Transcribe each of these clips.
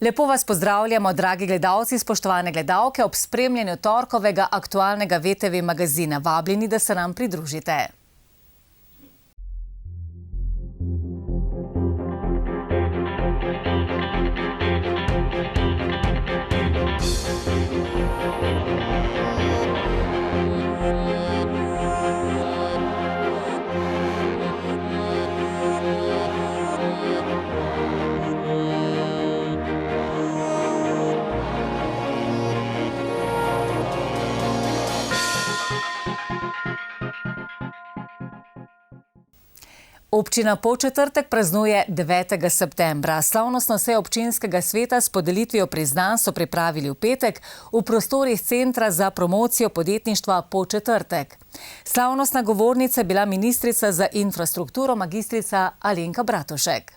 Lepo vas pozdravljamo, dragi gledalci, spoštovane gledalke, ob spremljanju torkovega aktualnega VTV magazina. Vabljeni, da se nam pridružite. Občina Podčetrtek praznuje 9. septembra. Slavnostno sejo občinskega sveta s podelitvijo priznanj so pripravili v petek v prostorih Centra za promocijo podjetništva Podčetrtek. Slavnostna govornica je bila ministrica za infrastrukturo magistrica Alenka Bratušek.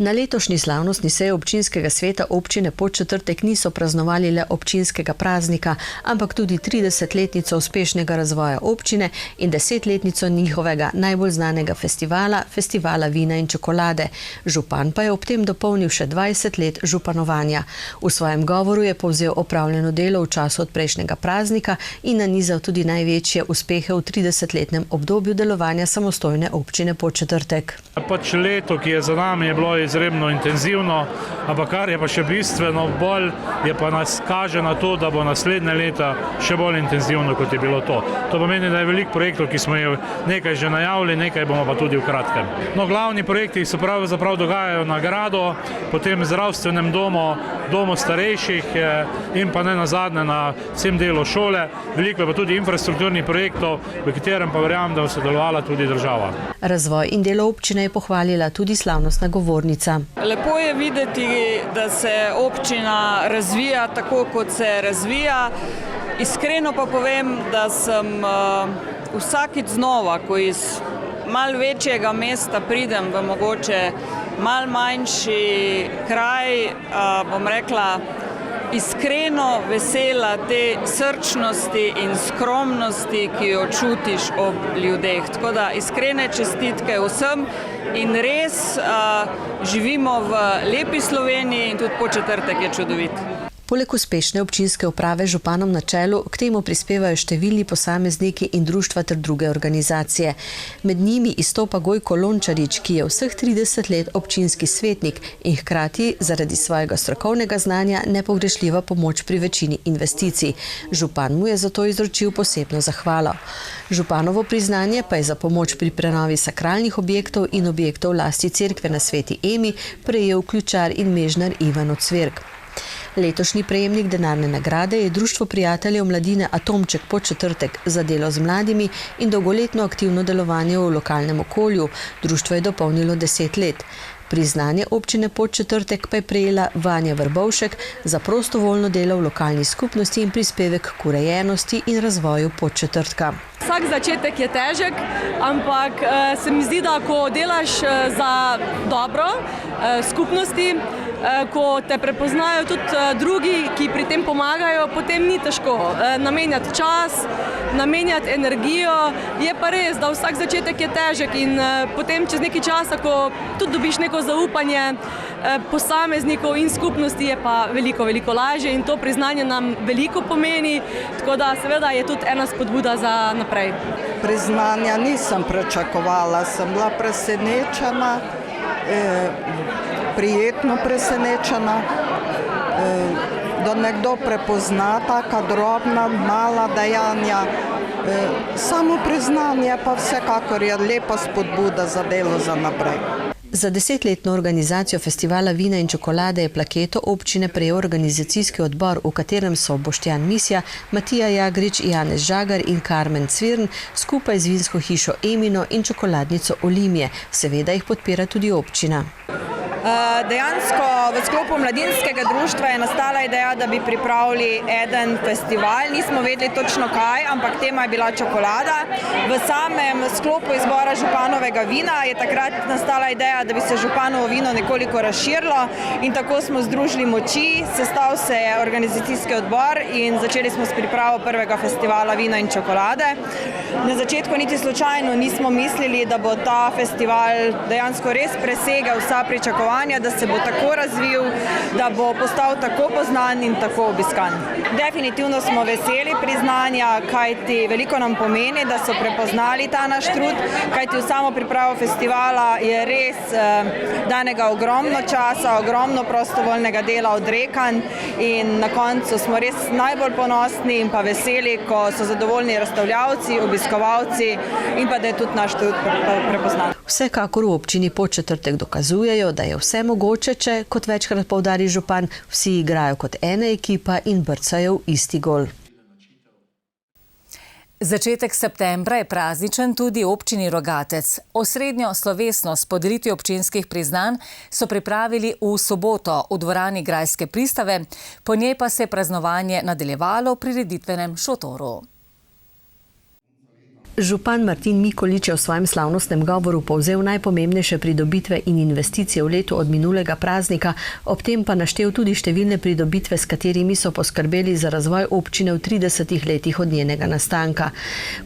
Na letošnji slavnostni seji občinskega sveta občine Podčetrtek niso praznovali le občinskega praznika, ampak tudi 30-letnico uspešnega razvoja občine in 10-letnico njihovega najbolj znanega festivala, Festivala vina in čokolade. Župan pa je ob tem dopolnil še 20 let županovanja. V svojem govoru je povzel opravljeno delo v času od prejšnjega praznika in nanizal tudi največje uspehe v 30-letnem obdobju delovanja samostojne občine Podčetrtek. Pač leto, ki je za nami, je bilo izredno intenzivno, ampak kar je pa še bistveno bolj, je pa nas kaže na to, da bo naslednje leta še bolj intenzivno, kot je bilo to. To pomeni, da je veliko projektov, ki smo jih nekaj že najavili, nekaj bomo pa tudi v kratkem. No, glavni projekti se pravzaprav dogajajo na gradu, potem zdravstvenem domu starejših in pa ne nazadnje na vsem delu šole. Veliko je pa tudi infrastrukturnih projektov, v katerem pa verjamem, da bo sodelovala tudi država. Razvoj in delo občine je pohvalila tudi slavnostna govornica. Lepo je videti, da se občina razvija tako, kot se razvija. Iskreno pa povem, da sem vsakič znova, ko iz malo večjega mesta pridem v mogoče malo manjši kraj, bom rekla, iskreno vesela te srčnosti in skromnosti, ki jo čutiš ob ljudeh. Tako da iskrene čestitke vsem in res živimo v lepi Sloveniji in tudi Podčetrtek je čudovit. Poleg uspešne občinske uprave županom na čelu, k temu prispevajo številni posamezniki in društva ter druge organizacije. Med njimi izstopa Gojko Lončarič, ki je vseh 30 let občinski svetnik in hkrati zaradi svojega strokovnega znanja nepogrešljiva pomoč pri večini investicij. Župan mu je zato izročil posebno zahvalo. Županovo priznanje pa je za pomoč pri prenovi sakralnih objektov in objektov v lasti cerkve na Sveti Emi prejel ključar in mežnar Ivan Ocvirk. Letošnji prejemnik denarne nagrade je Društvo prijateljev mladine Atomček Podčetrtek za delo z mladimi in dolgoletno aktivno delovanje v lokalnem okolju. Društvo je dopolnilo 10 let. Priznanje občine Podčetrtek pa je prejela Vanja Vrbovšek za prostovoljno delo v lokalni skupnosti in prispevek k urejenosti in razvoju Podčetrtka. Vsak začetek je težek, ampak se mi zdi, da ko delaš za dobro skupnosti, ko te prepoznajo tudi drugi, ki pri tem pomagajo, potem ni težko namenjati čas, namenjati energijo. Je pa res, da vsak začetek je težek in potem čez nekaj časa, ko tudi dobiš neko zaupanje posameznikov in skupnosti, je pa veliko, veliko lažje in to priznanje nam veliko pomeni, tako da seveda je tudi ena spodbuda za naprej. Priznanja nisem pričakovala, sem bila presenečena, prijetno presenečena, da nekdo prepozna taka drobna, mala dejanja. Samo priznanje pa vsekakor je lepa spodbuda za delo za naprej. Za 10-letno organizacijo Festivala vina in čokolade je plaketo občine prejel organizacijski odbor, v katerem so Boštjan Misja, Matija Jagrič, Janez Žagar in Karmen Cvirn skupaj z vinsko hišo Emino in čokoladnico Olimje. Seveda jih podpira tudi občina. Dejansko v sklopu mladinskega društva je nastala ideja, da bi pripravili eden festival. Nismo vedeli točno kaj, ampak tema je bila čokolada. V samem sklopu izbora županovega vina je takrat nastala ideja, da bi se županovo vino nekoliko razširilo in tako smo združili moči, sestal se je organizacijski odbor in začeli smo s pripravo prvega festivala vina in čokolade. Na začetku niti slučajno nismo mislili, da bo ta festival dejansko res presegel vsa pričakovanja izobraževanja, da se bo tako razvil, da bo postal tako poznan in tako obiskan. Definitivno smo veseli priznanja, kajti veliko nam pomeni, da so prepoznali ta naš trud, kajti v samo pripravo festivala je res danega ogromno časa, ogromno prostovoljnega dela odrekan in na koncu smo res najbolj ponosni in pa veseli, ko so zadovoljni razstavljavci, obiskovalci in pa da je tudi naš trud prepoznan. Vsekakor v občini Podčetrtek dokazujejo, da je vse mogoče, če, kot večkrat poudari župan, vsi igrajo kot ena ekipa in brcajo v isti gol. Začetek septembra je prazničen tudi občini Rogatec. Osrednjo slovesnost podelitvi občinskih priznanj so pripravili v soboto v dvorani Grajske pristave, po njej pa se je praznovanje nadaljevalo v prireditvenem šotoru. Župan Martin Mikolič je v svojem slavnostnem govoru povzel najpomembnejše pridobitve in investicije v letu od minulega praznika, ob tem pa naštel tudi številne pridobitve, s katerimi so poskrbeli za razvoj občine v 30 letih od njenega nastanka.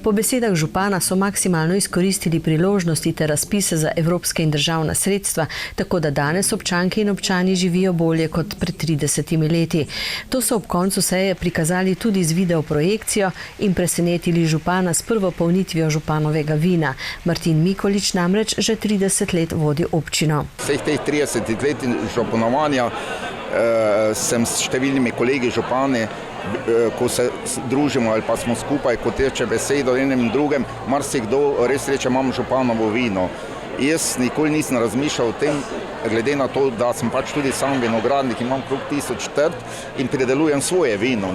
Po besedah župana so maksimalno izkoristili priložnosti ter razpise za evropske in državna sredstva, tako da danes občanke in občani živijo bolje kot pred 30 leti. To so ob koncu seje prikazali tudi z videoprojekcijo in presenetili župana s prvo polnitvijo županovega vina. Martin Mikolič namreč že 30 let vodi občino. Vseh teh 30 let županovanja sem s številnimi kolegi župani, ko se družimo ali pa smo skupaj, ko teče besedo enem in drugem, marsikdo res reče, imam županovo vino. Jaz nikoli nisem razmišljal o tem, glede na to, da sem pač tudi sam vinogradnik, imam krog 1000 trt in pridelujem svoje vino.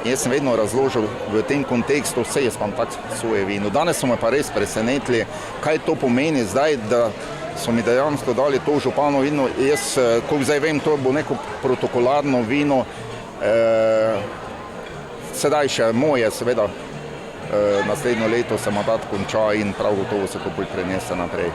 Jaz sem vedno razložil v tem kontekstu, vse jaz imam tak svoje vino. Danes so me pa res presenetili, kaj to pomeni zdaj, da so mi dejansko dali to županovo vino. Jaz, ko zdaj vem, to bo neko protokolarno vino, sedaj še moje, seveda, naslednjo leto se mandat konča in prav gotovo se to bolj prenese naprej.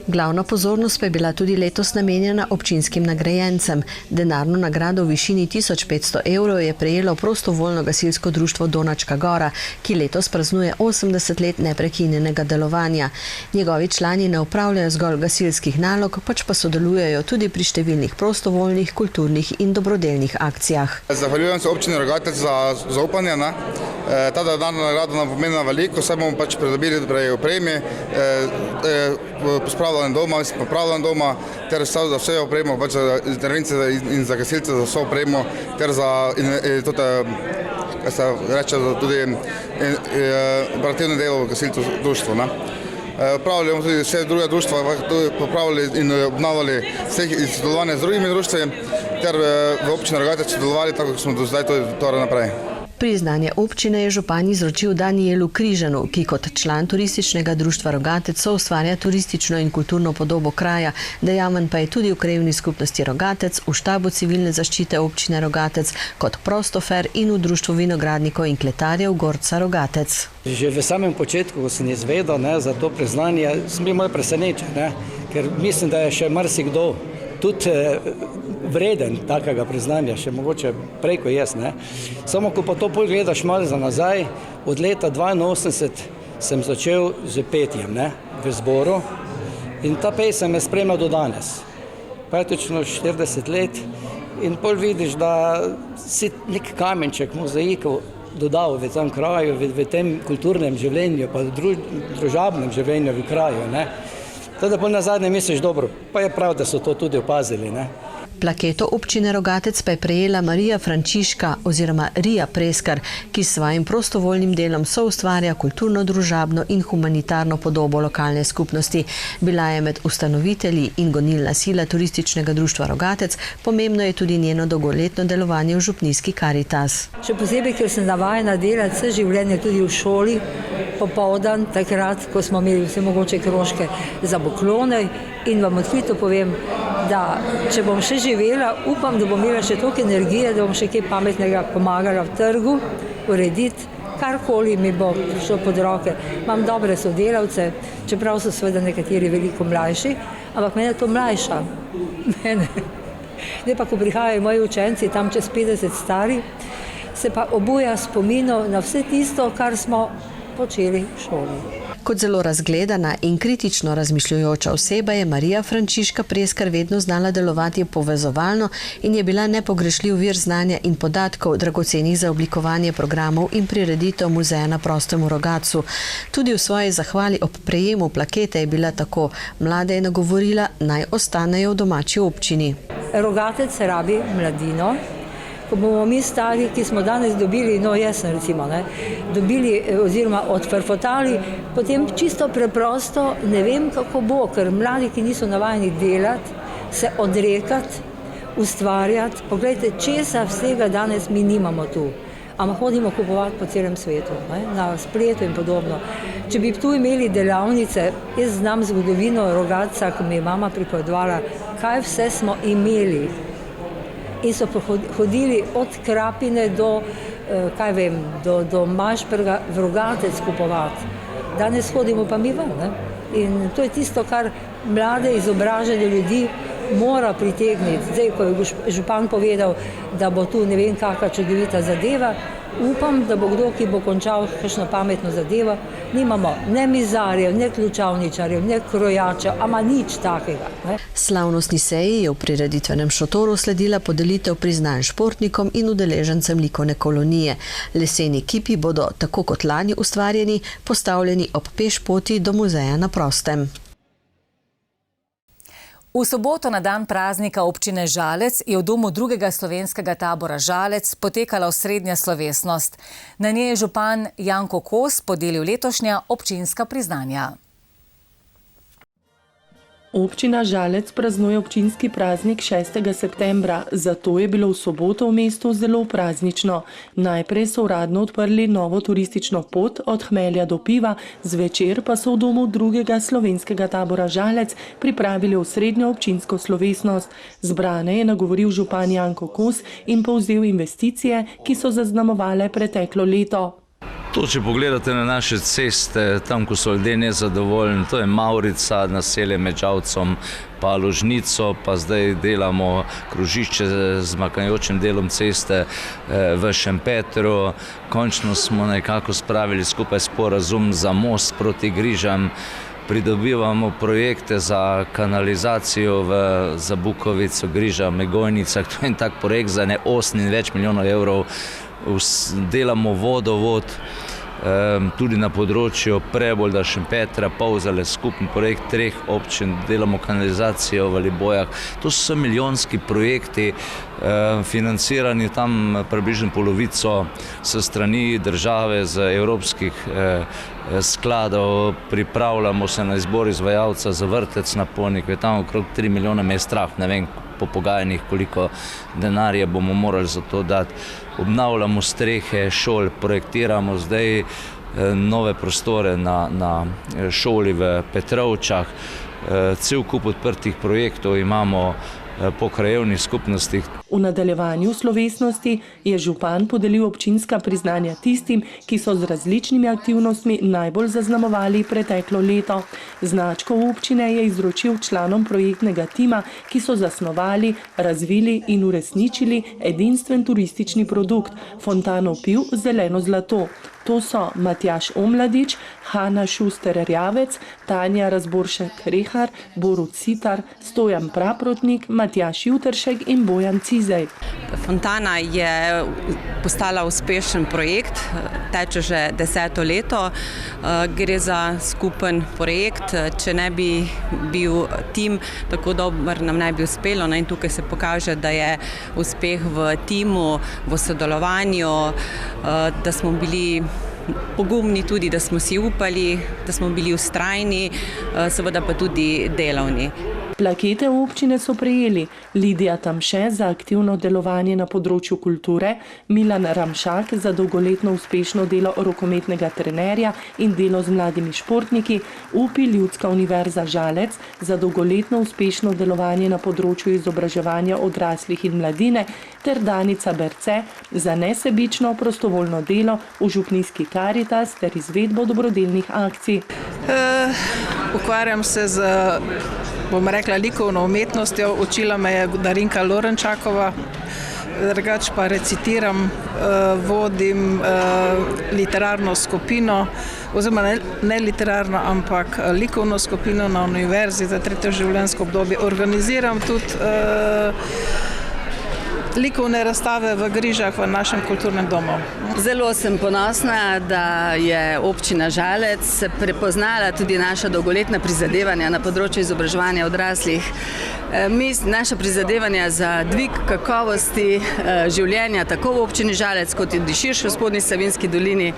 Glavna pozornost pa je bila tudi letos namenjena občinskim nagrajencem. Denarno nagrado v višini 1500 € je prejelo prostovoljno gasilsko društvo Donačka Gora, ki letos praznuje 80 let neprekinjenega delovanja. Njegovi člani ne opravljajo zgolj gasilskih nalog, pač pa sodelujejo tudi pri številnih prostovoljnih, kulturnih in dobrodelnih akcijah. Zahvaljujem se občini Rogatec za zaupanje. Ta denarna nagrada nam pomeni veliko, saj bomo pač pridobili opreme, pospravljanje doma, popravljanje doma, ter za vse opremo, pač za intervencije in za gasilce, za vso opremo, ter za tudi operativno delo v gasilcu društvu. Popravljamo tudi vse druge društva, popravili in obnavljali vseh sodelovanja z drugimi društvi, ter v občini Rogatec sodelovali, tako kot smo do zdaj torej naprej. Priznanje občine je župan izročil Danijelu Križanu, ki kot član turističnega društva Rogatec soustvarja turistično in kulturno podobo kraja. Dejaven pa je tudi v krajevni skupnosti Rogatec, v štabu civilne zaščite občine Rogatec, kot prostofer in v društvu vinogradnikov in kletarjev Gorca Rogatec. Že v samem početku, ko sem izvedel za to priznanje, sem bil malo presenečen, ker mislim, da je še marsikdo tudi vreden takega priznanja, še mogoče prej kot jaz. Samo ko pa to pol gledaš malo za nazaj, od leta 1982 sem začel z petjem v zboru in ta pesem me spremlja do danes. Praktično 40 let in pol vidiš, da si nek kamenček, mozaikov dodal v tem kraju, v tem kulturnem življenju, pa družabnem življenju v kraju. Teda pol nazadnje misliš, dobro, pa je prav, da so to tudi opazili. Plaketo občine Rogatec pa je prejela Marija Frančiška oziroma Rija Preskar, ki s svojim prostovoljnim delom soustvarja kulturno, družabno in humanitarno podobo lokalne skupnosti. Bila je med ustanovitelji in gonilna sila turističnega društva Rogatec, pomembno je tudi njeno dolgoletno delovanje v župnijski Karitas. Še posebej, ker sem navajena delati vse življenje tudi v šoli, popoldan, takrat, ko smo imeli vse mogoče krožke za poklone, in vam odkrito povem, da če bom še živela, upam, da bom imela še toliko energije, da bom še kaj pametnega pomagala v trgu, urediti, karkoli mi bo šlo pod roke. Imam dobre sodelavce, čeprav so seveda nekateri veliko mlajši, ampak mene to mlajša. Zdaj pa, ko prihajajo moji učenci, tam čez 50 stari, se pa obuja spominov na vse tisto, kar smo počeli v šoli. Kot zelo razgledana in kritično razmišljujoča oseba je Marija Frančiška Preskar vedno znala delovati povezovalno in je bila nepogrešljiv vir znanja in podatkov, dragocenih za oblikovanje programov in prireditev muzeja na Prostem v Rogatcu. Tudi v svoji zahvali ob prejemu plakete je bila tako. Mlade je nagovorila, naj ostanejo v domači občini. Rogatec rabi mladino. Ko bomo mi stari, ki smo danes dobili, no jaz sem recimo, dobili oziroma odfrfotali, potem čisto preprosto ne vem, kako bo, ker mladi, ki niso navajeni delati, se odrekati, ustvarjati. Poglejte, česa vsega danes mi nimamo tu, ampak hodimo kupovati po celem svetu, na spletu in podobno. Če bi tu imeli delavnice, jaz znam zgodovino Rogatca, ko mi je mama pripovedovala, kaj vse smo imeli. In so hodili od Krapine do, do Mašperga v Rogatec kupovati. Danes hodimo pa mi ven. In to je tisto, kar mlade izobražene ljudi mora pritegniti. Zdaj, ko je župan povedal, da bo tu ne vem kakšna čudovita zadeva, upam, da bo kdo, ki bo končal kakšno pametno zadevo. Nimamo ne mizarjev, ne ključavničarjev, ne krojačev, ama nič takega. Slavnostni seji je v prireditvenem šotoru sledila podelitev priznanj športnikom in udeležencem likovne kolonije. Leseni kipi bodo, tako kot lani ustvarjeni, postavljeni ob pešpoti do muzeja na Prostem. V soboto na dan praznika občine Žalec je v domu drugega slovenskega tabora Žalec potekala osrednja slovesnost. Na njej je župan Janko Kos podelil letošnja občinska priznanja. Občina Žalec praznuje občinski praznik 6. septembra, zato je bilo v soboto v mestu zelo praznično. Najprej so uradno odprli novo turistično pot od Hmelja do Piva, zvečer pa so v domu drugega slovenskega tabora Žalec pripravili osrednjo občinsko slovesnost. Zbrane je nagovoril župan Janko Kos in povzel investicije, ki so zaznamovale preteklo leto. To, če pogledate na naše ceste, tam, ko so ljudje nezadovoljni, to je Mavrica, naselje med Žalcem, pa Ložnico, pa zdaj delamo krožišče z makajočim delom ceste v Šempetru. Končno smo nekako spravili skupaj sporazum za most proti Grižam. Pridobivamo projekte za kanalizacijo za Bukovico, Griža, Megojnicah. To je en tak projekt za 8 in več milijonov evrov. Delamo vodovod, tudi na področju Prebolda, Šempetra, Polzele, skupen projekt 3 občin, delamo kanalizacijo v Libojah. To so milijonski projekti, financirani tam približno polovico s strani države, z evropskih skladov. Pripravljamo se na izbor izvajalca za vrtec na Ponikve, tam okrog 3 milijona me je strah, ne vem po pogajanjih, koliko denarja bomo morali za to dati. Obnavljamo strehe šol, projektiramo zdaj nove prostore na šoli v Petrovčah. Cel kup odprtih projektov imamo po krajevnih skupnostih. V nadaljevanju slovesnosti je župan podelil občinska priznanja tistim, ki so z različnimi aktivnostmi najbolj zaznamovali preteklo leto. Značko občine je izročil članom projektnega tima, ki so zasnovali, razvili in uresničili edinstven turistični produkt Fontano piv Zeleno zlato. To so Matjaž Omladič, Hanna Šuster-Rjavec, Tanja Razboršek-Rehar, Borut Sitar, Stojan Praprotnik, Matjaž Jutršek in Bojan Cizej. Fontana je postala uspešen projekt, teče že 10. leto. Gre za skupen projekt. Če ne bi bil tim tako dober, nam ne bi uspelo. In tukaj se pokaže, da je uspeh v timu, v sodelovanju, da smo bili pogumni tudi, da smo si upali, da smo bili vztrajni, seveda pa tudi delavni. Plakete občine so prejeli Lidija Tamše za aktivno delovanje na področju kulture, Milan Ramšak za dolgoletno uspešno delo rokometnega trenerja in delo z mladimi športniki, UPI Ljudska univerza Žalec za dolgoletno uspešno delovanje na področju izobraževanja odraslih in mladine ter Danica Berce za nesebično prostovoljno delo v župnijski Karitas ter izvedbo dobrodelnih akcij. Ukvarjam se z, bom rekla, likovno umetnostjo. Učila me je Darinka Lorenčakova. drugače pa recitiram, vodim literarno skupino, oziroma ne literarno, ampak likovno skupino na univerzi za tretje življenjsko obdobje. Organiziram tudi likovne razstave v Grižah v našem kulturnem domu. Zelo sem ponosna, da je občina Žalec prepoznala tudi naša dolgoletna prizadevanja na področju izobraževanja odraslih. Naša prizadevanja za dvig kakovosti življenja tako v občini Žalec kot tudi širše v Spodnji Savinjski dolini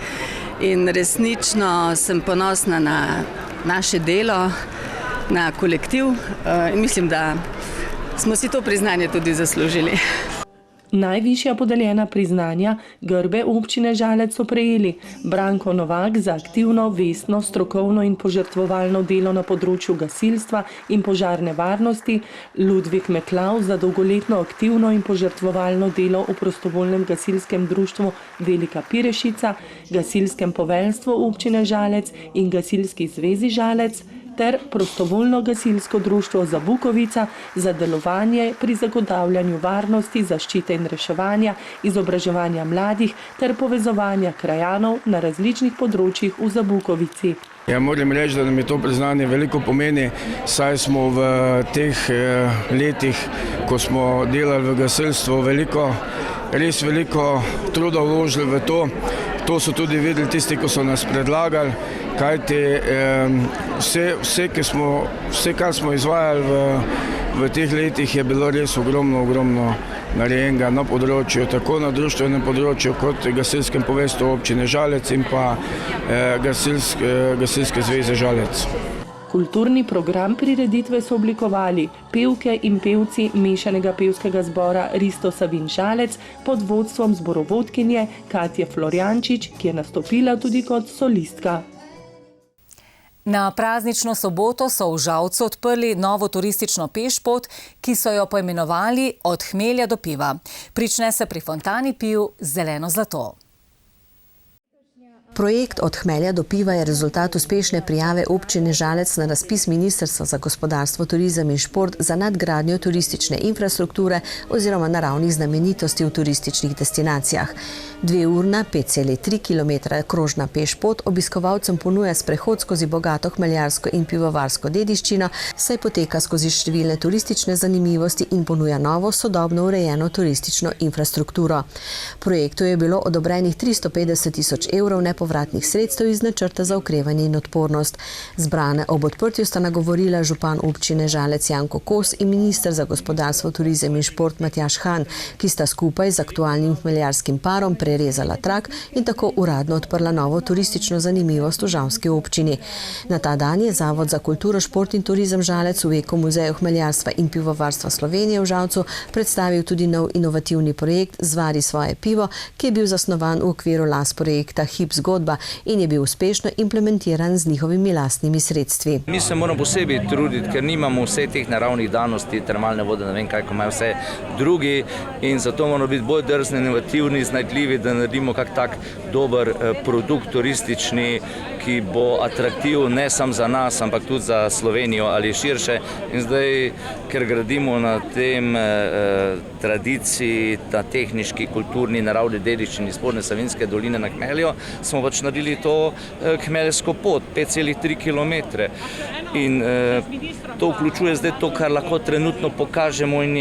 in resnično sem ponosna na naše delo, na kolektiv in mislim, da smo si to priznanje tudi zaslužili. Najvišja podeljena priznanja grbe občine Žalec so prejeli Branko Novak za aktivno, vestno, strokovno in požrtvovalno delo na področju gasilstva in požarne varnosti, Ludvik Meklav za dolgoletno aktivno in požrtvovalno delo v prostovoljnem gasilskem društvu Velika Pirešica, gasilskem poveljstvu občine Žalec in gasilski zvezi Žalec, ter prostovoljno gasilsko društvo Zabukovica za delovanje pri zagotavljanju varnosti, zaščite in reševanja, izobraževanja mladih ter povezovanja krajanov na različnih področjih v Zabukovici. Ja, moram reči, da nam je to priznanje veliko pomeni, saj smo v teh letih, ko smo delali v gasilstvu, res veliko truda vložili v to. To so tudi videli tisti, ko so nas predlagali, kajti vse, kar smo izvajali v teh letih, je bilo res ogromno narejenega na področju, tako na društvenem področju, kot gasilskem poveljstvu občine Žalec in pa gasilske zveze Žalec. Kulturni program prireditve so oblikovali pevke in pevci mešanega pevskega zbora Risto Savin Žalec pod vodstvom zborovodkinje Katje Florjančič, ki je nastopila tudi kot solistka. Na praznično soboto so v Žalcu odprli novo turistično pešpot, ki so jo poimenovali Od hmelja do piva. Prične se pri fontani piv Zeleno zlato. Projekt Od hmelja do piva je rezultat uspešne prijave občine Žalec na razpis Ministrstva za gospodarstvo, turizem in šport za nadgradnjo turistične infrastrukture oziroma naravnih znamenitosti v turističnih destinacijah. 2-urna, 5,3 km krožna pešpot obiskovalcem ponuja sprehod skozi bogato hmeljarsko in pivovarsko dediščino, saj poteka skozi številne turistične zanimivosti in ponuja novo, sodobno urejeno turistično infrastrukturo. Projektu je bilo odobrenih 350 000 evrov nepovratnih sredstev iz načrta za okrevanje in odpornost. Zbrane ob odprtju sta nagovorila župan občine Žalec Janko Kos in minister za gospodarstvo, turizem in šport Matjaž Han, ki sta skupaj z aktualnim hmeljarskim parom prerezala trak in tako uradno odprla novo turistično zanimivost v žalski občini. Na ta dan je Zavod za kulturo, šport in turizem Žalec v Eko muzeju hmeljarstva in pivovarstva Slovenije v Žalcu predstavil tudi nov inovativni projekt Zvari svoje pivo, ki je bil zasnovan v okviru LAS projekta Hip zgodba in je bil uspešno implementiran z njihovimi lastnimi sredstvi. Mi se moramo posebej truditi, ker nimamo vse teh naravnih danosti, termalne vode, ne vem kaj, ko imajo vse drugi, in zato moramo biti bolj drzni, inovativni, iznajdljivi, da naredimo kak tak dober produkt turistični, ki bo atraktiven ne samo za nas, ampak tudi za Slovenijo ali širše. In zdaj, ker gradimo na tem tradiciji, na tehniški, kulturni, naravni dediščini Spodnje Savinjske doline na Hmelju, smo pač naredili to hmeljsko pot, 5,3 km. In to vključuje zdaj to, kar lahko trenutno pokažemo in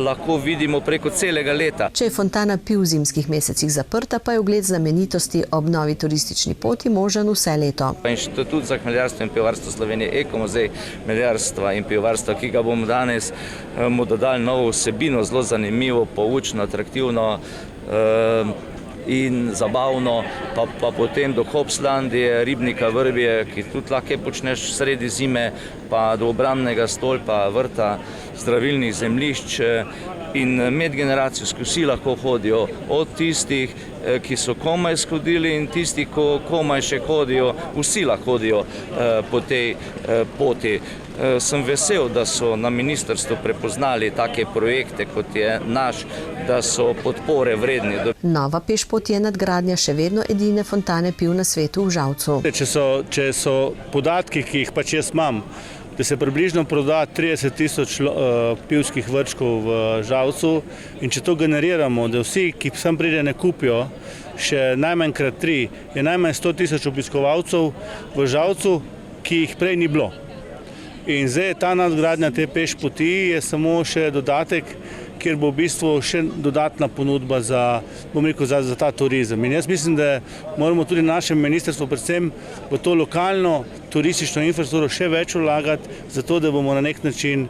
lahko vidimo preko celega leta. Če je fontana piv v zimskih mesecih zaprta, pa je ogled znamenitosti ob novi turistični poti možen vse leto. Inštitut za hmeljarstvo in pivovarstvo Slovenije, Eko muzej hmeljarstva in pivovarstva, ki ga bomo danes mu dodali novo vsebino, zelo zanimivo, poučno, atraktivno in zabavno, pa potem do Hopslandije, Ribnika, Vrbje, ki tudi lahko počneš sredi zime, pa do obrambnega stolpa, vrta, zdravilnih zemljišč in medgeneracijsko vsi lahko hodijo, od tistih, ki so komaj shodili in tisti, ki komaj še hodijo, vsi lahko hodijo po tej poti. Sem vesel, da so na ministrstvu prepoznali take projekte, kot je naš, da so podpore vredni. Nova pešpot je nadgradnja še vedno edine fontane piv na svetu v Žalcu. Če so podatki, ki jih pač jaz imam, da se približno proda 30.000 pivskih vrčkov v Žalcu in če to generiramo, da vsi, ki sem pride, ne kupijo še najmanj krat 3, je najmanj 100.000 obiskovalcev v Žalcu, ki jih prej ni bilo. In zdaj ta nadgradnja te peš poti je samo še dodatek, kjer bo v bistvu še dodatna ponudba za ta turizem. In jaz mislim, da moramo tudi na našem ministrstvu predvsem v to lokalno turistično infrastrukturo še več vlagati, zato da bomo na nek način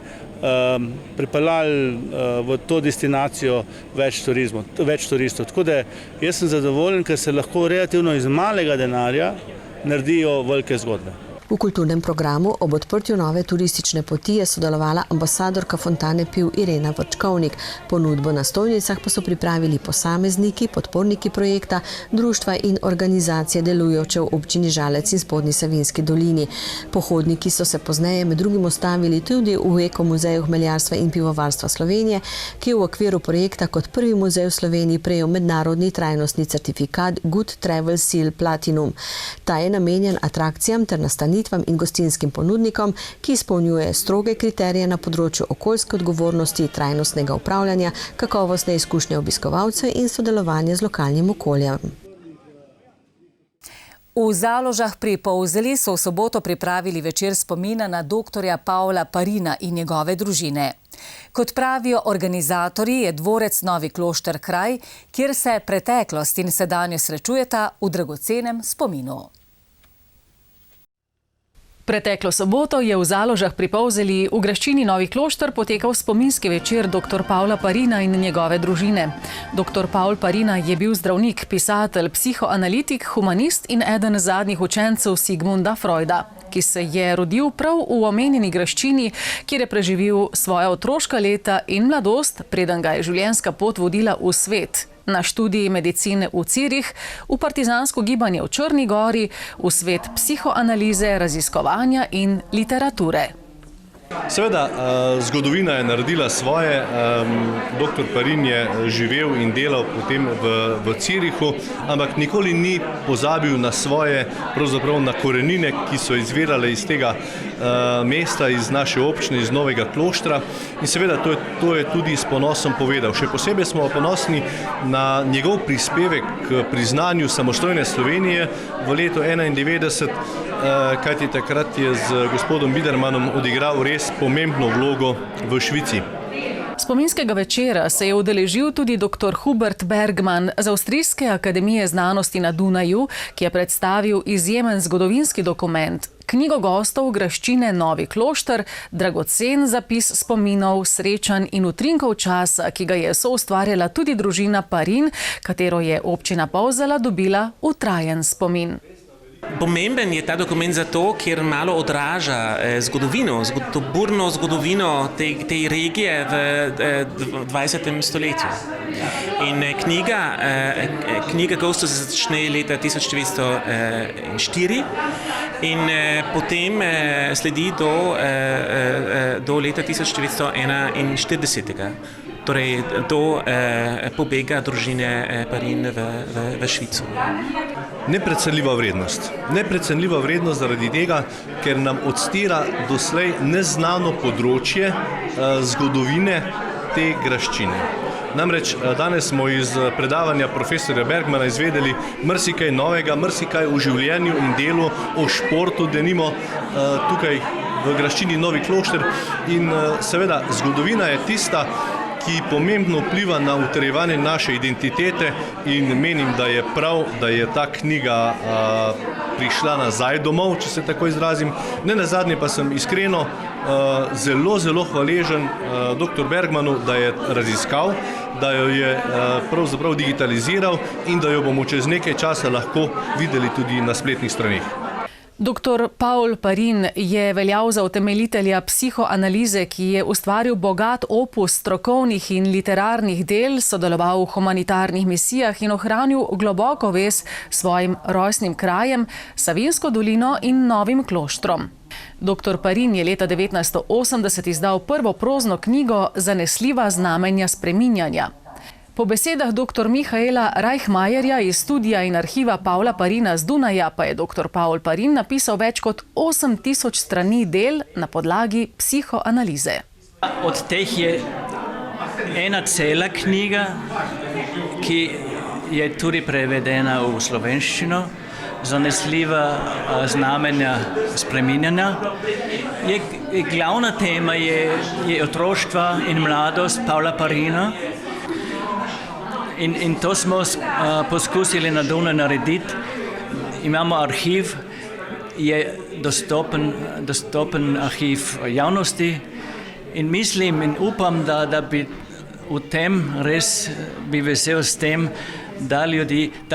pripeljali v to destinacijo več turistov. Tako da jaz sem zadovoljen, ker se lahko relativno iz malega denarja naredijo velike zgodbe. V kulturnem programu ob odprtju nove turistične poti je sodelovala ambasadorka Fontane piv Irena Vrčkovnik. Ponudbo na stojnicah pa so pripravili posamezniki, podporniki projekta, društva in organizacije delujoče v občini Žalec in Spodnji Savinjski dolini. Pohodniki so se pozneje med drugim ustavili tudi v Eko-muzeju hmeljarstva in pivovarstva Slovenije, ki je v okviru projekta kot prvi muzej v Sloveniji prejel mednarodni trajnostni certifikat Good Travel Seal Platinum. Ta je namenjen atrakcijam ter nastanitvam in gostinskim ponudnikom, ki izpolnjuje stroge kriterije na področju okoljske odgovornosti, trajnostnega upravljanja, kakovostne izkušnje obiskovalcev in sodelovanje z lokalnim okoljem. V Založah pri Polzeli so v soboto pripravili večer spomina na doktorja Pavla Parina in njegove družine. Kot pravijo organizatorji, je dvorec Novi Klošter kraj, kjer se preteklost in sedanjost srečujeta v dragocenem spominu. Preteklo soboto je v Založah pri Polzeli v graščini Novi Klošter potekal spominski večer dr. Pavla Parina in njegove družine. Dr. Pavel Parina je bil zdravnik, pisatelj, psihoanalitik, humanist in eden zadnjih učencev Sigmunda Freuda, ki se je rodil prav v omenjeni graščini, kjer je preživel svoja otroška leta in mladost, preden ga je življenjska pot vodila v svet. Na študiji medicine v Cirih, v partizansko gibanje v Črni Gori, v svet psihoanalize, raziskovanja in literature. Seveda, zgodovina je naredila svoje. Dr. Parin je živel in delal potem v Cirihu, ampak nikoli ni pozabil na svoje, pravzaprav na korenine, ki so izvirale iz tega mesta, iz naše občine, iz Novega Kloštra. In seveda to je tudi s ponosom povedal. Še posebej smo ponosni na njegov prispevek k priznanju samostojne Slovenije v letu 1991, kajti takrat je z gospodom Bidermanom odigral res pomembno vlogo v Švici. Spominskega večera se je udeležil tudi dr. Hubert Bergman z Avstrijske akademije znanosti na Dunaju, ki je predstavil izjemen zgodovinski dokument, knjigo gostov graščine Novi Klošter, dragocen zapis spominov, srečanj in utrinkov časa, ki ga je soustvarjala tudi družina Parin, katero je občina Polzela dobila v trajen spomin. Pomemben je ta dokument zato, ker malo odraža burno zgodovino te regije v 20. stoletju. In knjiga gostov se začne leta 1904 in potem sledi do leta 1941. Torej do pobega družine Parin v Švico. Neprecenljiva vrednost. Neprecenljiva vrednost zaradi tega, ker nam odstira doslej neznano področje zgodovine te graščine. Namreč danes smo iz predavanja profesorja Bergmana izvedeli marsikaj novega, marsikaj o življenju in delu, o športu, denimo tukaj v graščini Novi Klošter. In seveda zgodovina je tista, ki pomembno vpliva na utrjevanje naše identitete in menim, da je prav, da je ta knjiga prišla nazaj domov, če se tako izrazim. Ne nazadnje pa sem iskreno zelo hvaležen dr. Bergmanu, da je raziskal, da jo je pravzaprav digitaliziral in da jo bomo čez nekaj časa lahko videli tudi na spletnih straneh. Dr. Pavel Parin je veljal za utemeljitelja psihoanalize, ki je ustvaril bogat opus strokovnih in literarnih del, sodeloval v humanitarnih misijah in ohranil globoko vez s svojim rojstnim krajem, Savinjsko dolino in Novim Kloštrom. Dr. Parin je leta 1980 izdal prvo prozno knjigo Zanesljiva znamenja spreminjanja. Po besedah dr. Mihaela Reichmajerja iz studija in arhiva Pavla Parina z Dunaja pa je dr. Paul Parin napisal več kot 8000 strani del na podlagi psihoanalize. Od teh je ena cela knjiga, ki je tudi prevedena v slovenščino, zanesljiva znamenja spreminjanja. Glavna tema je otroštva in mladost Pavla Parina. In to smo poskusili na Dunaju narediti. Imamo arhiv, je dostopen arhiv javnosti in mislim in upam, da bi v tem res bi vesel s tem, da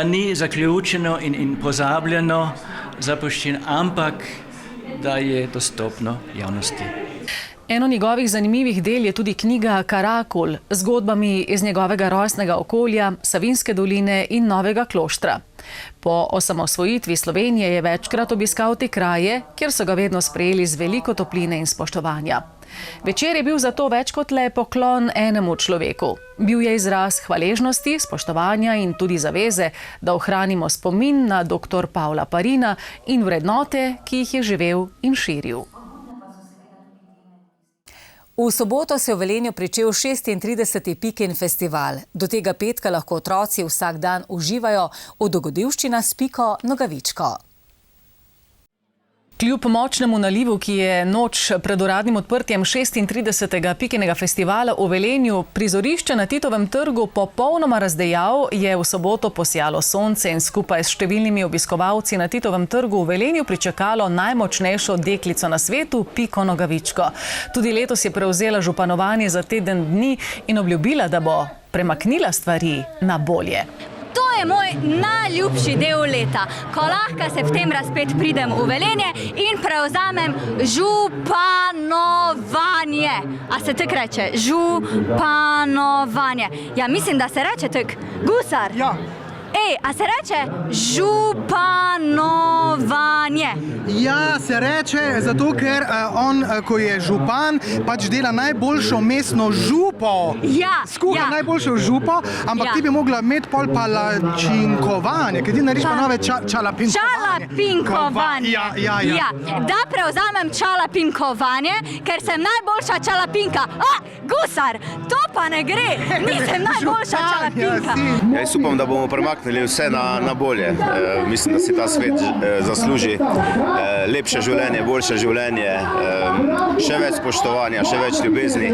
ni zaključeno in pozabljeno, zapuščeno, ampak da je dostopno javnosti. Eno njegovih zanimivih del je tudi knjiga Karakul z zgodbami iz njegovega rojstnega okolja, Savinjske doline in Novega Kloštra. Po osamosvojitvi Slovenije je večkrat obiskal te kraje, kjer so ga vedno sprejeli z veliko topline in spoštovanja. Večer je bil zato več kot le poklon enemu človeku. Bil je izraz hvaležnosti, spoštovanja in tudi zaveze, da ohranimo spomin na dr. Pavla Parina in vrednote, ki jih je živel in širil. V soboto se je v Velenju pričel 36. Pikin festival. Do tega petka lahko otroci vsak dan uživajo v dogodivščinah s Piko Nogavičko. Kljub močnemu nalivu, ki je noč pred uradnim odprtjem 36. Pikinega festivala v Velenju prizorišče na Titovem trgu popolnoma razdejal, je v soboto posijalo sonce in skupaj s številnimi obiskovalci na Titovem trgu v Velenju pričakalo najmočnejšo deklico na svetu, Piko Nogavičko. Tudi letos je prevzela županovanje za teden dni in obljubila, da bo premaknila stvari na bolje. To je moj najljubši del leta, ko lahko septembra spet pridem v Velenje in prevzamem županovanje. A se tako reče? Županovanje. Ja, mislim, da se reče tako. Gusar? Ja. A se reče županovanje? Ja, se reče, zato ker on, ko je župan, pač dela najboljšo mestno župo. Ja. Skuha najboljšo župo, ampak ti bi mogla imeti pol palačinkovanje, ker ti narediš pa nove čalapinkovanje. Čalapinkovanje. Ja. Da prevzamem čalapinkovanje, ker sem najboljša čalapinka. Gusar, to pa ne gre. Nisem najboljša čalapinka. Jaz upam, da bomo premaknili vse na bolje. Mislim, da si ta svet zasluži lepše življenje, boljše življenje, še več spoštovanja, še več ljubezni.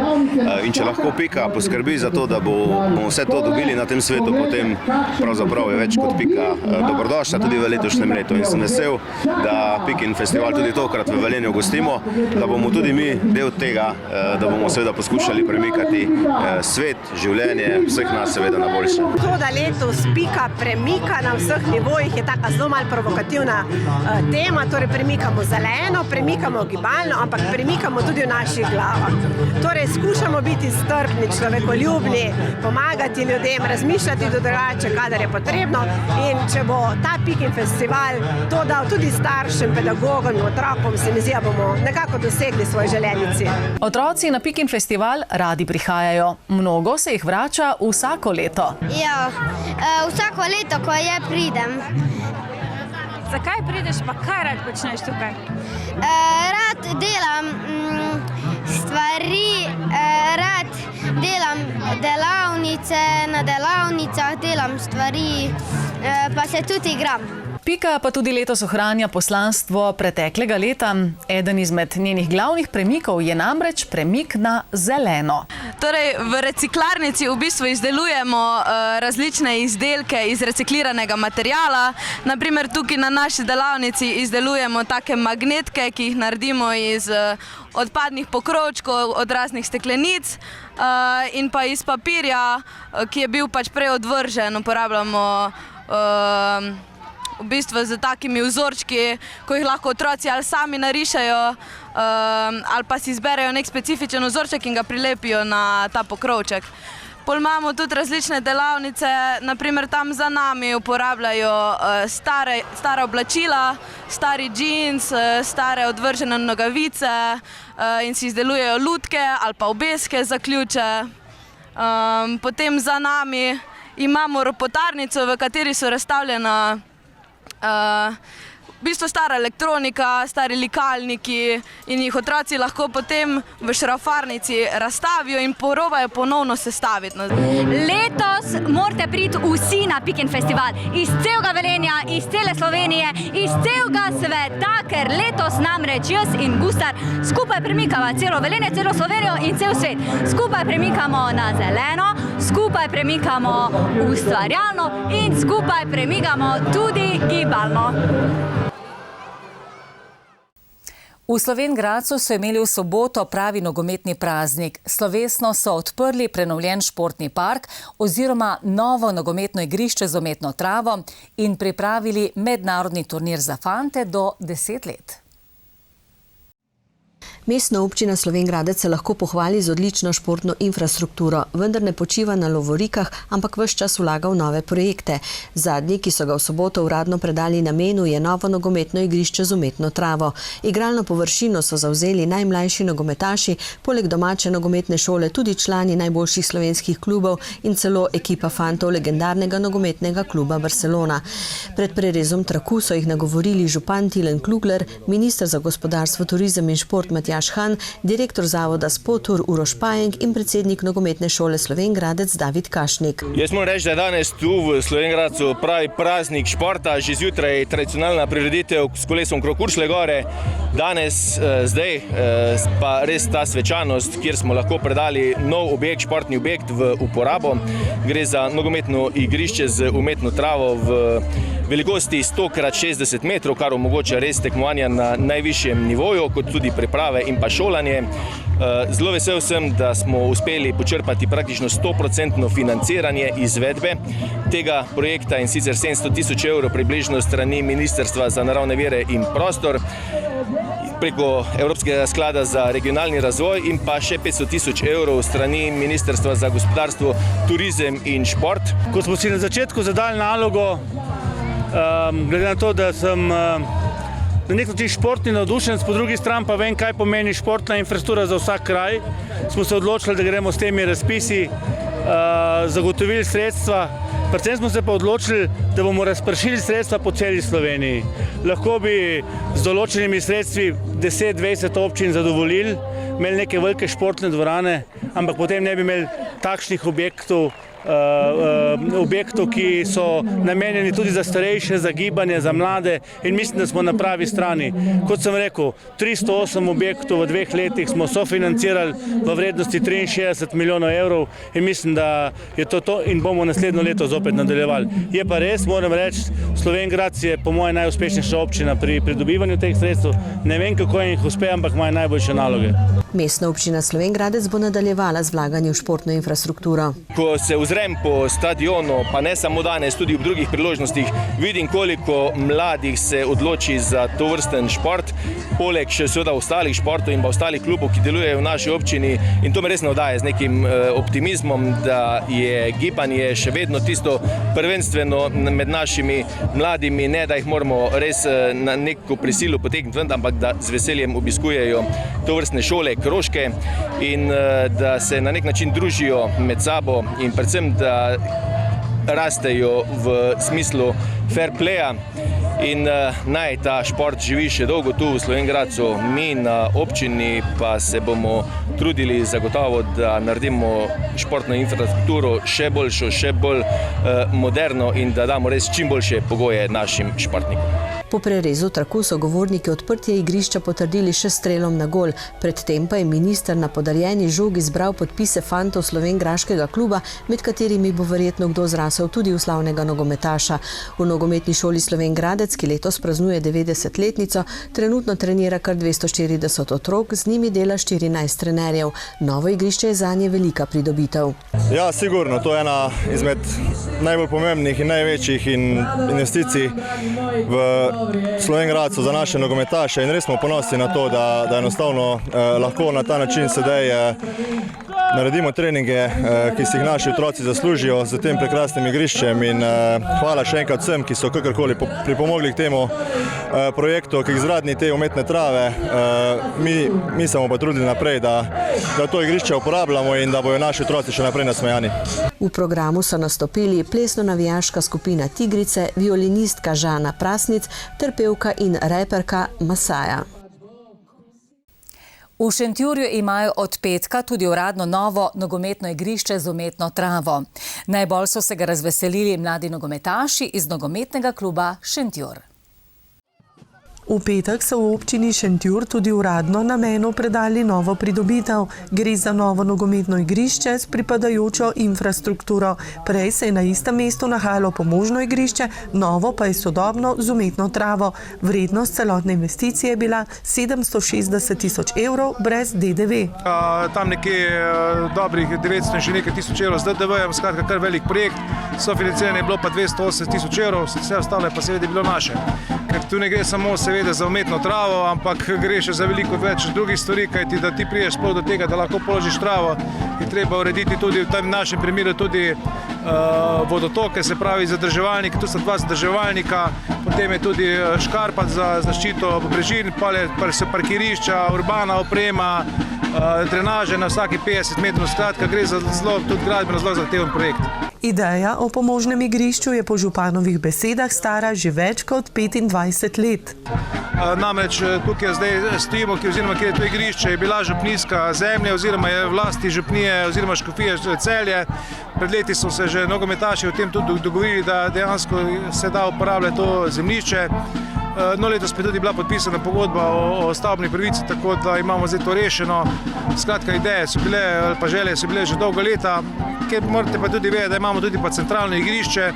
In če lahko Pika poskrbi za to, da bomo vse to dobili na tem svetu, potem pravzaprav je več kot Pika dobrodošla tudi v letošnjem letu. In sem vesel, da Pikin festival tudi tokrat v Velenju gostimo, da bomo tudi mi del tega, da bomo seveda poskušali premikati svet, življenje vseh nas seveda na boljše. To, da letos Pika premika na vseh nivojih, je taka zelo malo provokativna tema, torej premikamo zeleno, premikamo gibalno, ampak premikamo tudi v naših glavah. Torej skušamo biti strpni, človekoljubni, pomagati ljudem, razmišljati do drugače, kadar je potrebno, in če bo ta Pikin festival to dal tudi staršem, pedagogom in otrokom, se mi zdi, da bomo nekako dosegli svoj želeni cilj. Otroci na Pikin festival radi prihajajo. Mnogo se jih vrača vsako leto. Ja, vsako leto, ko pridem. Zakaj prideš, pa kaj rad počneš tukaj? Rad delam stvari, rad delam delavnice, na delavnicah delam stvari, pa se tudi igram. Pika pa tudi letos ohranja poslanstvo preteklega leta. Eden izmed njenih glavnih premikov je namreč premik na zeleno. Torej, v reciklarnici v bistvu izdelujemo različne izdelke iz recikliranega materijala. Naprimer, tukaj na naši delavnici izdelujemo take magnetke, ki jih naredimo iz odpadnih pokrovčkov, od raznih steklenic in pa iz papirja, ki je bil pač prej odvržen. Uporabljamo v bistvu z takimi vzorčki, ko jih lahko otroci ali sami narišajo ali pa si izberejo nek specifičen vzorček in ga prilepijo na ta pokrovček. Pol imamo tudi različne delavnice, naprimer tam za nami uporabljajo stara oblačila, stari džins, stare odvržene nogavice in si izdelujejo lutke ali pa obeske za ključe. Potem za nami imamo ropotarnico, v kateri so razstavljena v bistvu stara elektronika, stari likalniki in jih otroci lahko potem v šrafarnici razstavijo in probajo ponovno sestaviti. Letos morate priti vsi na Pikin festival, iz celega Velenja, iz cele Slovenije, iz celega sveta, ker letos namreč jaz in Gusar skupaj premikava celo Velenje, celo Slovenijo in cel svet. Skupaj premikamo na zeleno, skupaj premikamo ustvarjalno in skupaj premikamo tudi gibalno. V Slovenj Gradcu so imeli v soboto pravi nogometni praznik. Slovesno so odprli prenovljen športni park oziroma novo nogometno igrišče z umetno travo in pripravili mednarodni turnir za fante do 10 let. Mestna občina Slovenj Gradec se lahko pohvali z odlično športno infrastrukturo, vendar ne počiva na lovorikah, ampak ves čas vlaga v nove projekte. Zadnji, ki so ga v soboto uradno predali namenu, je novo nogometno igrišče z umetno travo. Igralno površino so zavzeli najmlajši nogometaši, poleg domače nogometne šole tudi člani najboljših slovenskih klubov in celo ekipa fantov legendarnega nogometnega kluba Barcelona. Pred prerezom traku so jih nagovorili župan Tilen Klugler, minister za gospodarstvo, turizem in šport Matjaž Han, direktor zavoda Spotur Uroš Pajenk in predsednik nogometne šole Slovenj Gradec David Kašnik. Jaz moram reči, da je danes tu v Slovenj Gradcu pravi praznik športa, že zjutraj tradicionalna prireditev s kolesom krog Uršlje gore. Danes, zdaj pa res ta svečanost, kjer smo lahko predali nov objekt, športni objekt v uporabo. Gre za nogometno igrišče z umetno travo v velikosti 100x60 metrov, kar omogoča res tekmovanja na najvišjem nivoju, kot tudi priprave in pa šolanje. Zelo vesel sem, da smo uspeli počrpati praktično 100% financiranje izvedbe tega projekta in sicer 700 000 evrov približno strani Ministrstva za naravne vire in prostor, preko Evropskega sklada za regionalni razvoj in pa še 500 000 evrov strani Ministrstva za gospodarstvo, turizem in šport. Ko smo si na začetku zadali nalogo, glede na to, da sem na nek način športni navdušenec, po drugi strani pa vem, kaj pomeni športna infrastruktura za vsak kraj, smo se odločili, da gremo s temi razpisi, zagotovili sredstva. Predvsem smo se pa odločili, da bomo razpršili sredstva po celi Sloveniji. Lahko bi z določenimi sredstvi 10-20 občin zadovoljili, imeli neke velike športne dvorane, ampak potem ne bi imeli takšnih objektov, ki so namenjeni tudi za starejše, za gibanje, za mlade in mislim, da smo na pravi strani. Kot sem rekel, 308 objektov v 2 letih smo sofinancirali v vrednosti 63 milijonov evrov in mislim, da je to in bomo naslednjo leto zopet nadaljevali. Je pa res, moram reči, Slovenj Gradec je po moje najuspešnejša občina pri pridobivanju teh sredstev. Ne vem, kako jim uspe, ampak imajo najboljše naloge. Mestna občina Slovenj Gradec bo nadaljevala z vlaganjem v športno infrastrukturo. Ko se ozrem po stadionu, pa ne samo danes, tudi v drugih priložnostih, vidim, koliko mladih se odloči za tovrsten šport, poleg še seveda ostalih športov in pa ostalih klubov, ki delujejo v naši občini, in to me res navdaja z nekim optimizmom, da je gibanje še vedno tisto prvenstveno med našimi mladimi, ne da jih moramo res na neko prisilo potegniti, ampak da z veseljem obiskujejo tovrstne šole, krožke in da se na nek način družijo med sabo in predvsem, da rastejo v smislu fair playa in naj ta šport živi še dolgo tu v Slovenj Gradcu. Mi na občini pa se bomo trudili zagotovo, da naredimo športno infrastrukturo še boljšo, še bolj moderno in da damo res čim boljše pogoje našim športnikom. Po prerezu traku so govorniki odprtje igrišča potrdili še strelom na gol. Predtem pa je minister na podarjeni žogi zbral podpise fantov slovenjgraškega kluba, med katerimi bo verjetno kdo zrasel tudi v slavnega nogometaša. V nogometni šoli Slovenj Gradec, ki letos praznuje 90-letnico, trenutno trenira kar 240 otrok, z njimi dela 14 trenerjev. Novo igrišče je zanje velika pridobitev. Ja, sigurno, to je ena izmed najbolj pomembnih in največjih investicij v Slovenj Gradcu za naše nogometaše in res smo ponosni na to, da enostavno lahko na ta način sedaj naredimo treninge, ki si jih naši otroci zaslužijo z tem prekrasnim igriščem in hvala še enkrat vsem, ki so kakorkoli pripomogli k temu projektu, k izgradnji te umetne trave. Mi se bomo pa trudili naprej, da to igrišče uporabljamo in da bojo naši otroci še naprej nasmejani. V programu so nastopili plesno-navijaška skupina Tigrice, violinistka Žana Prasnic ter pevka in reperka Masaja. V Šentjurju imajo od petka tudi uradno novo nogometno igrišče z umetno travo. Najbolj so se ga razveselili mladi nogometaši iz nogometnega kluba Šentjur. V petek so v občini Šentjur tudi uradno namenu predali novo pridobitev. Gre za novo nogometno igrišče s pripadajočo infrastrukturo. Prej se je na istem mestu nahajalo pomožno igrišče, novo pa je sodobno z umetno travo. Vrednost celotne investicije je bila 760 000 evrov brez DDV. Tam nekje dobrih 900 in še nekaj tisoč evrov z DDV-jem, skratka kar velik projekt. Sofinanciranje je bilo pa 280 000 evrov, vse ostalo je pa seveda bilo naše. Ker tu ne gre samo seveda za umetno travo, ampak gre še za veliko več drugih stvari, kajti da ti priješ sploh do tega, da lahko položiš travo, je treba urediti tudi v tem našem primeru tudi vodotoke, se pravi zadrževalnik, tu sta dva zadrževalnika, potem je tudi škarpat za zaščito brežin, pa so parkirišča, urbana oprema, drenaže na vsaki 50 metrov, skratka gre za tudi gradbeno zelo zahteven projekt. Ideja o pomožnem igrišču je po županovih besedah stara že več kot 25 let. Namreč tukaj zdaj stojimo, oziroma kjer je to igrišče, je bila župnijska zemlja oziroma je vlasti župnije oziroma škofije Celje. Pred leti so se že nogometaši o tem tudi dogovorili, da dejansko se da uporabljati to zemljišče. No, letos pa je tudi bila podpisana pogodba o stavbni pravici, tako da imamo zdaj to rešeno. Skratka, ideje so bile, ali pa želje so bile že dolgo leta, ker morate pa tudi vedeti, da imamo tudi pa centralno igrišče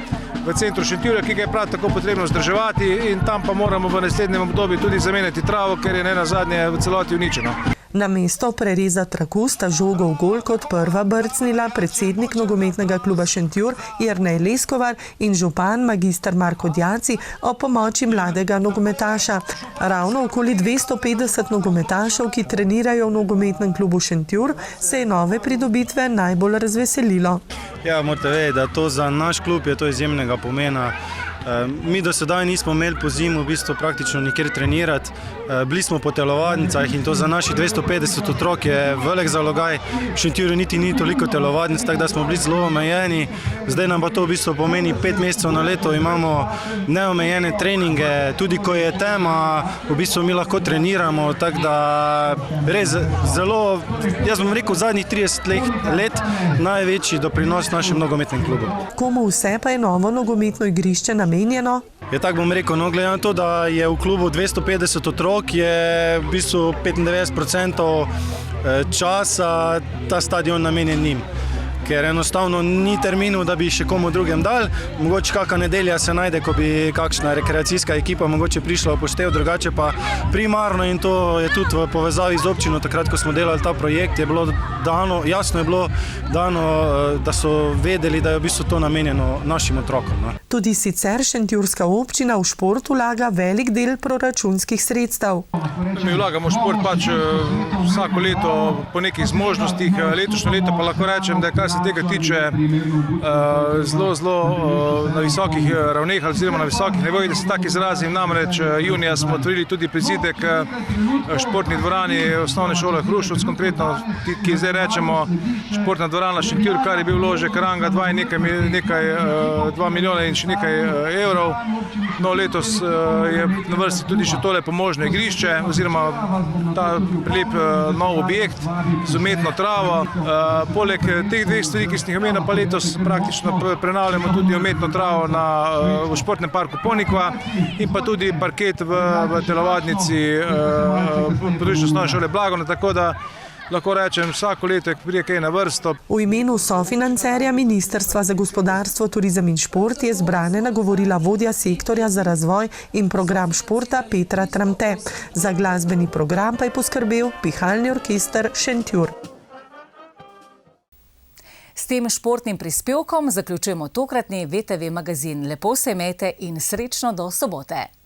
v centru Šentjurja, ki ga je prav tako potrebno vzdrževati in tam pa moramo v naslednjem obdobju tudi zamenjati travo, ker je nenazadnje v celoti uničeno. Na mesto prereza traku sta žogo v gol kot prva brcnila predsednik nogometnega kluba Šentjur Jernej Leskovar in župan magister Marko Djaci o pomoči mladega nogometaša. Ravno okoli 250 nogometašev, ki trenirajo v nogometnem klubu Šentjur, se je nove pridobitve najbolj razveselilo. Ja, morate vedeti, da to za naš klub je to izjemnega pomena. Mi do sedaj nismo imeli po zimu v bistvu praktično nikjer trenirati. Bili smo po telovadnicah in to za naših 250 otrok je velik zalogaj. V Šentjurju niti ni toliko telovadnic, tako da smo bili zelo omejeni. Zdaj nam pa to v bistvu pomeni 5 mesecev na leto, imamo neomejene treninge, tudi ko je tema, v bistvu mi lahko treniramo, tako da res zelo, jaz bom rekel, zadnjih 30 let največji doprinos našem nogometnem klubu. Komu vse pa je novo nogometno igrišče namenjeno? Ja, tako bom rekel, no, glede na to, da je v klubu 250 otrok, je v bistvu 95% časa ta stadion namenjen njim. Ker enostavno ni terminov, da bi še komu drugem dal. Mogoče kakšna nedelja se najde, ko bi kakšna rekreacijska ekipa mogoče prišla upoštev, drugače pa primarno, in to je tudi v povezavi z občino, takrat, ko smo delali ta projekt, je bilo dano, jasno je bilo dano, da so vedeli, da je v bistvu to namenjeno našim otrokom. Ne. Tudi sicer šentjurska občina v šport vlaga velik del proračunskih sredstev. Mi vlagamo v šport pač vsako leto po nekih zmožnostih, letošnje leto pa lahko rečem, da je kar se tega tiče zelo na visokih ravneh oziroma na visokih nevojih, da se tako izrazim. Namreč junija smo otvorili tudi prizidek športni dvorani osnovne šole Hrušovec, konkretno, ki zdaj rečemo športna dvorana Šentjur, kar je bil vložek ranga 2 milijona in še nekaj evrov. No, letos je na vrsti tudi še tole pomožno igrišče oziroma ta lep nov objekt z umetno travo. Poleg teh dveh stvari, ki sem jih omenil, pa letos praktično prenavljamo tudi umetno travo v športnem parku Ponikva in pa tudi parket v telovadnici područne osnovne šole Blagona, tako da lahko rečem, vsako leto pride kaj na vrsto. V imenu sofinancerja Ministrstva za gospodarstvo, turizem in šport je zbrane nagovorila vodja sektorja za razvoj in program športa Petra Tramte. Za glasbeni program pa je poskrbel Pihalni orkester Šentjur. S tem športnim prispevkom zaključujemo tokratni VTV magazin. Lepo se imejte in srečno do sobote.